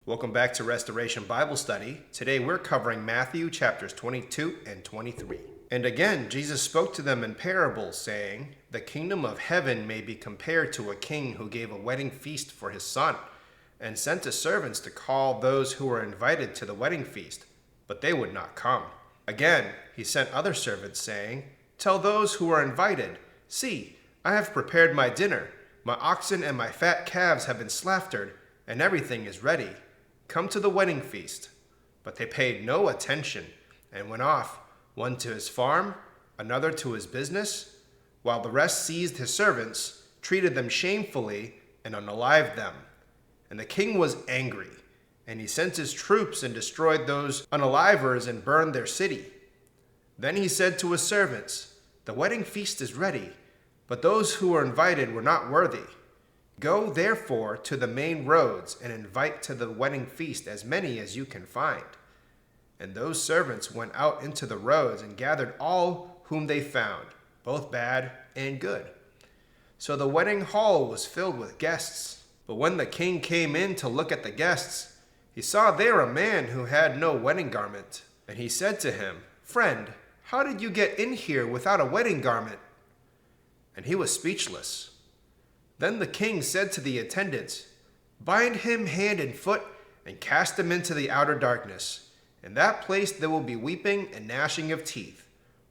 Welcome back to Restoration Bible Study. Today we're covering Matthew chapters 22 and 23. And again, Jesus spoke to them in parables, saying, "The kingdom of heaven may be compared to a king who gave a wedding feast for his son, and sent his servants to call those who were invited to the wedding feast, but they would not come. Again, he sent other servants, saying, 'Tell those who are invited, see, I have prepared my dinner. My oxen and my fat calves have been slaughtered, and everything is ready. Come to the wedding feast.' But they paid no attention and went off, one to his farm, another to his business, while the rest seized his servants, treated them shamefully, and unalived them. And the king was angry, and he sent his troops and destroyed those unalivers and burned their city. Then he said to his servants, 'The wedding feast is ready, but those who were invited were not worthy. Go therefore to the main roads and invite to the wedding feast as many as you can find.' And those servants went out into the roads and gathered all whom they found, both bad and good. So the wedding hall was filled with guests. But when the king came in to look at the guests, he saw there a man who had no wedding garment. And he said to him, 'Friend, how did you get in here without a wedding garment?' And he was speechless. Then the king said to the attendants, 'Bind him hand and foot and cast him into the outer darkness. In that place there will be weeping and gnashing of teeth,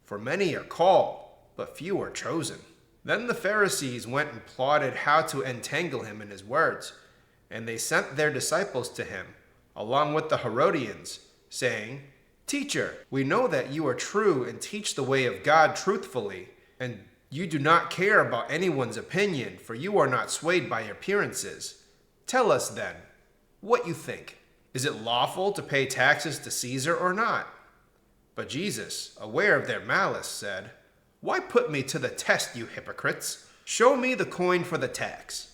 for many are called, but few are chosen.' Then the Pharisees went and plotted how to entangle him in his words, and they sent their disciples to him, along with the Herodians, saying, 'Teacher, we know that you are true and teach the way of God truthfully, and you do not care about anyone's opinion, for you are not swayed by appearances. Tell us then, what you think. Is it lawful to pay taxes to Caesar or not?' But Jesus, aware of their malice, said, 'Why put me to the test, you hypocrites? Show me the coin for the tax.'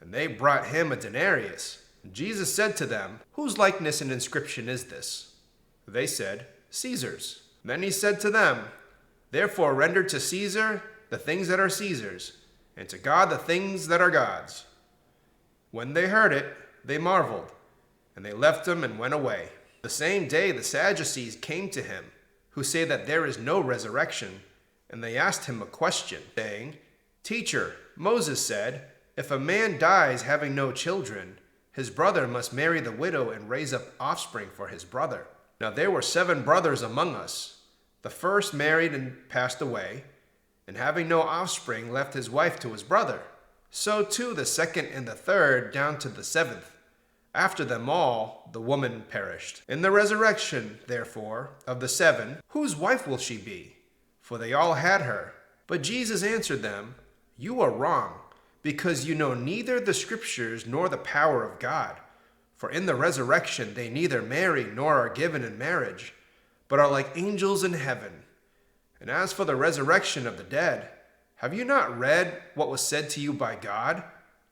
And they brought him a denarius. And Jesus said to them, 'Whose likeness and inscription is this?' They said, 'Caesar's.' Then he said to them, 'Therefore render to Caesar the things that are Caesar's, and to God the things that are God's.' When they heard it, they marveled, and they left him and went away. The same day the Sadducees came to him, who say that there is no resurrection, and they asked him a question, saying, 'Teacher, Moses said, if a man dies having no children, his brother must marry the widow and raise up offspring for his brother. Now there were 7 brothers among us. The first married and passed away, and having no offspring left his wife to his brother. So too the second and the third, down to the 7th. After them all, the woman perished. In the resurrection, therefore, of the 7, whose wife will she be? For they all had her.' But Jesus answered them, 'You are wrong, because you know neither the Scriptures nor the power of God. For in the resurrection they neither marry nor are given in marriage, but are like angels in heaven. And as for the resurrection of the dead, have you not read what was said to you by God?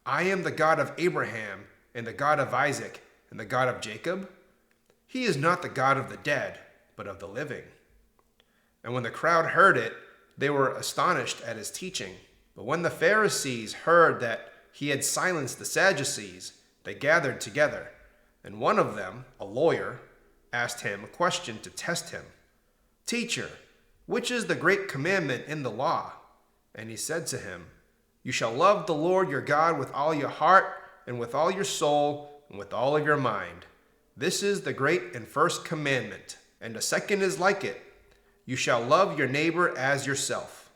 I am the God of Abraham, and the God of Isaac, and the God of Jacob? He is not the God of the dead, but of the living.' And when the crowd heard it, they were astonished at his teaching. But when the Pharisees heard that he had silenced the Sadducees, they gathered together. And one of them, a lawyer, asked him a question to test him. 'Teacher, which is the great commandment in the law?' And he said to him, 'You shall love the Lord your God with all your heart, and with all your soul, and with all of your mind. This is the great and first commandment. And the second is like it. You shall love your neighbor as yourself.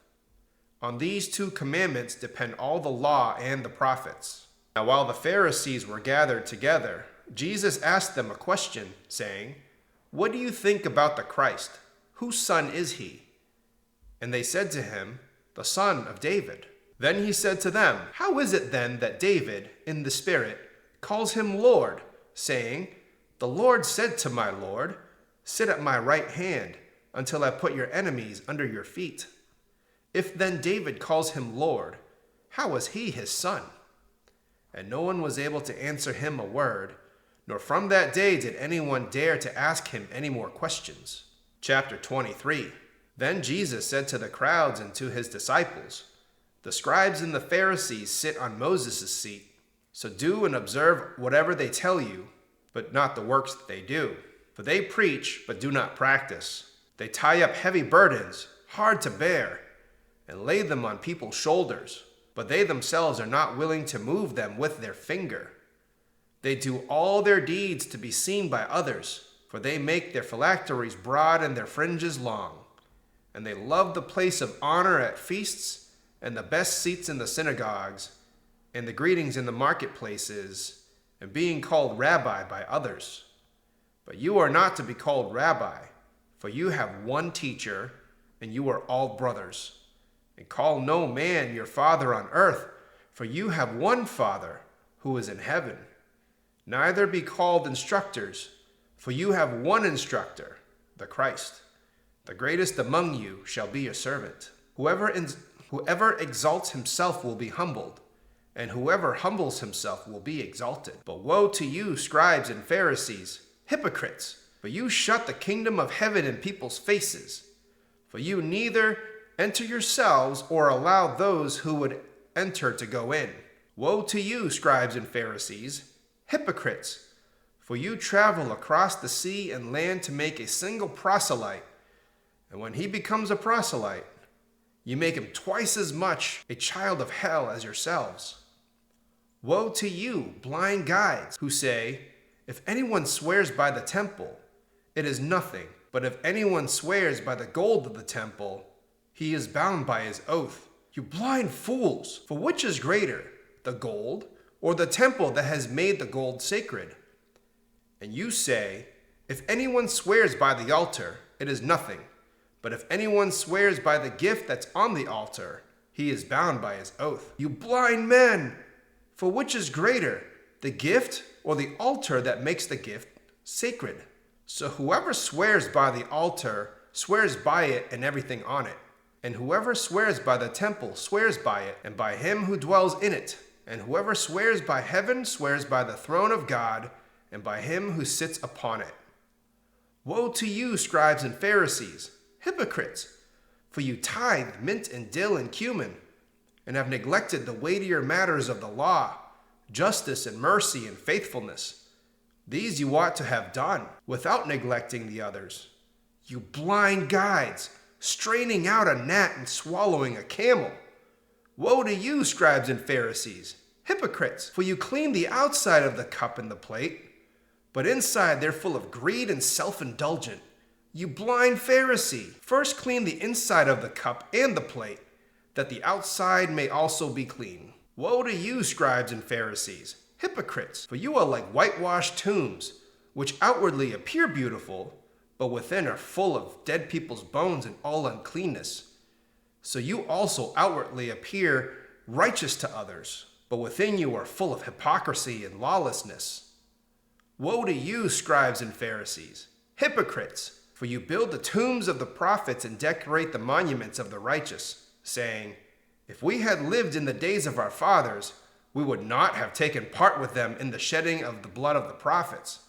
On these 2 commandments depend all the law and the prophets.' Now while the Pharisees were gathered together, Jesus asked them a question, saying, 'What do you think about the Christ? Whose son is he?' And they said to him, 'The son of David.' Then he said to them, 'How is it then that David, in the Spirit, calls him Lord, saying, the Lord said to my Lord, sit at my right hand until I put your enemies under your feet? If then David calls him Lord, how was he his son?' And no one was able to answer him a word, nor from that day did anyone dare to ask him any more questions." Chapter 23. Then Jesus said to the crowds and to his disciples, "The scribes and the Pharisees sit on Moses' seat. So do and observe whatever they tell you, but not the works that they do. For they preach, but do not practice. They tie up heavy burdens, hard to bear, and lay them on people's shoulders, but they themselves are not willing to move them with their finger. They do all their deeds to be seen by others, for they make their phylacteries broad and their fringes long. And they love the place of honor at feasts, and the best seats in the synagogues, and the greetings in the marketplaces, and being called rabbi by others. But you are not to be called rabbi, for you have one teacher, and you are all brothers. And call no man your father on earth, for you have one Father who is in heaven. Neither be called instructors, for you have one instructor, the Christ. The greatest among you shall be a servant. Whoever exalts himself will be humbled, and whoever humbles himself will be exalted. But woe to you, scribes and Pharisees, hypocrites! For you shut the kingdom of heaven in people's faces. For you neither enter yourselves or allow those who would enter to go in. Woe to you, scribes and Pharisees, hypocrites! For you travel across the sea and land to make a single proselyte. And when he becomes a proselyte, you make him twice as much a child of hell as yourselves. Woe to you, blind guides, who say, if anyone swears by the temple, it is nothing. But if anyone swears by the gold of the temple, he is bound by his oath. You blind fools! For which is greater, the gold or the temple that has made the gold sacred? And you say, if anyone swears by the altar, it is nothing. But if anyone swears by the gift that's on the altar, he is bound by his oath. You blind men! For which is greater, the gift or the altar that makes the gift sacred? So whoever swears by the altar swears by it and everything on it. And whoever swears by the temple swears by it and by him who dwells in it. And whoever swears by heaven swears by the throne of God and by him who sits upon it. Woe to you, scribes and Pharisees, hypocrites! For you tithe mint and dill and cumin, and have neglected the weightier matters of the law, justice and mercy and faithfulness. These you ought to have done, without neglecting the others. You blind guides, straining out a gnat and swallowing a camel. Woe to you, scribes and Pharisees, hypocrites! For you clean the outside of the cup and the plate, but inside they're full of greed and self-indulgent. You blind Pharisee, first clean the inside of the cup and the plate, that the outside may also be clean. Woe to you, scribes and Pharisees, hypocrites! For you are like whitewashed tombs, which outwardly appear beautiful, but within are full of dead people's bones and all uncleanness. So you also outwardly appear righteous to others, but within you are full of hypocrisy and lawlessness. Woe to you, scribes and Pharisees, hypocrites! For you build the tombs of the prophets and decorate the monuments of the righteous, saying, if we had lived in the days of our fathers, we would not have taken part with them in the shedding of the blood of the prophets.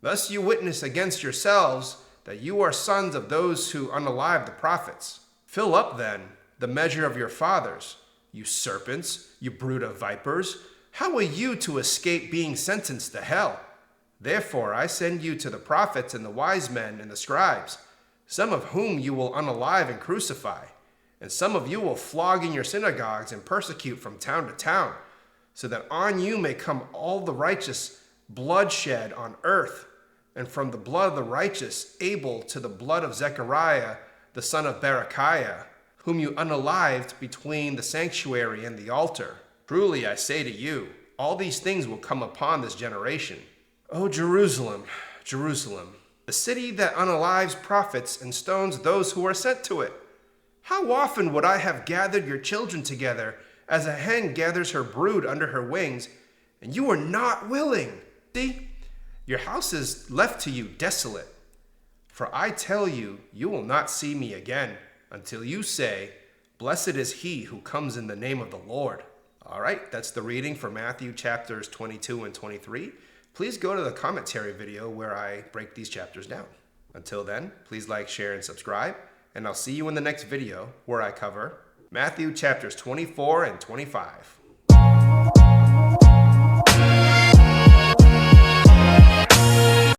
Thus you witness against yourselves that you are sons of those who unalive the prophets. Fill up, then, the measure of your fathers, you serpents, you brood of vipers. How are you to escape being sentenced to hell? Therefore I send you to the prophets and the wise men and the scribes, some of whom you will unalive and crucify, and some of you will flog in your synagogues and persecute from town to town, so that on you may come all the righteous bloodshed on earth, and from the blood of the righteous Abel to the blood of Zechariah, the son of Berechiah, whom you unalived between the sanctuary and the altar. Truly I say to you, all these things will come upon this generation. O Jerusalem, Jerusalem, the city that unalives prophets and stones those who are sent to it. How often would I have gathered your children together as a hen gathers her brood under her wings, and you were not willing? See, your house is left to you desolate. For I tell you, you will not see me again until you say, blessed is he who comes in the name of the Lord. All right, that's the reading for Matthew chapters 22 and 23. Please go to the commentary video where I break these chapters down. Until then, please like, share, and subscribe, and I'll see you in the next video where I cover Matthew chapters 24 and 25.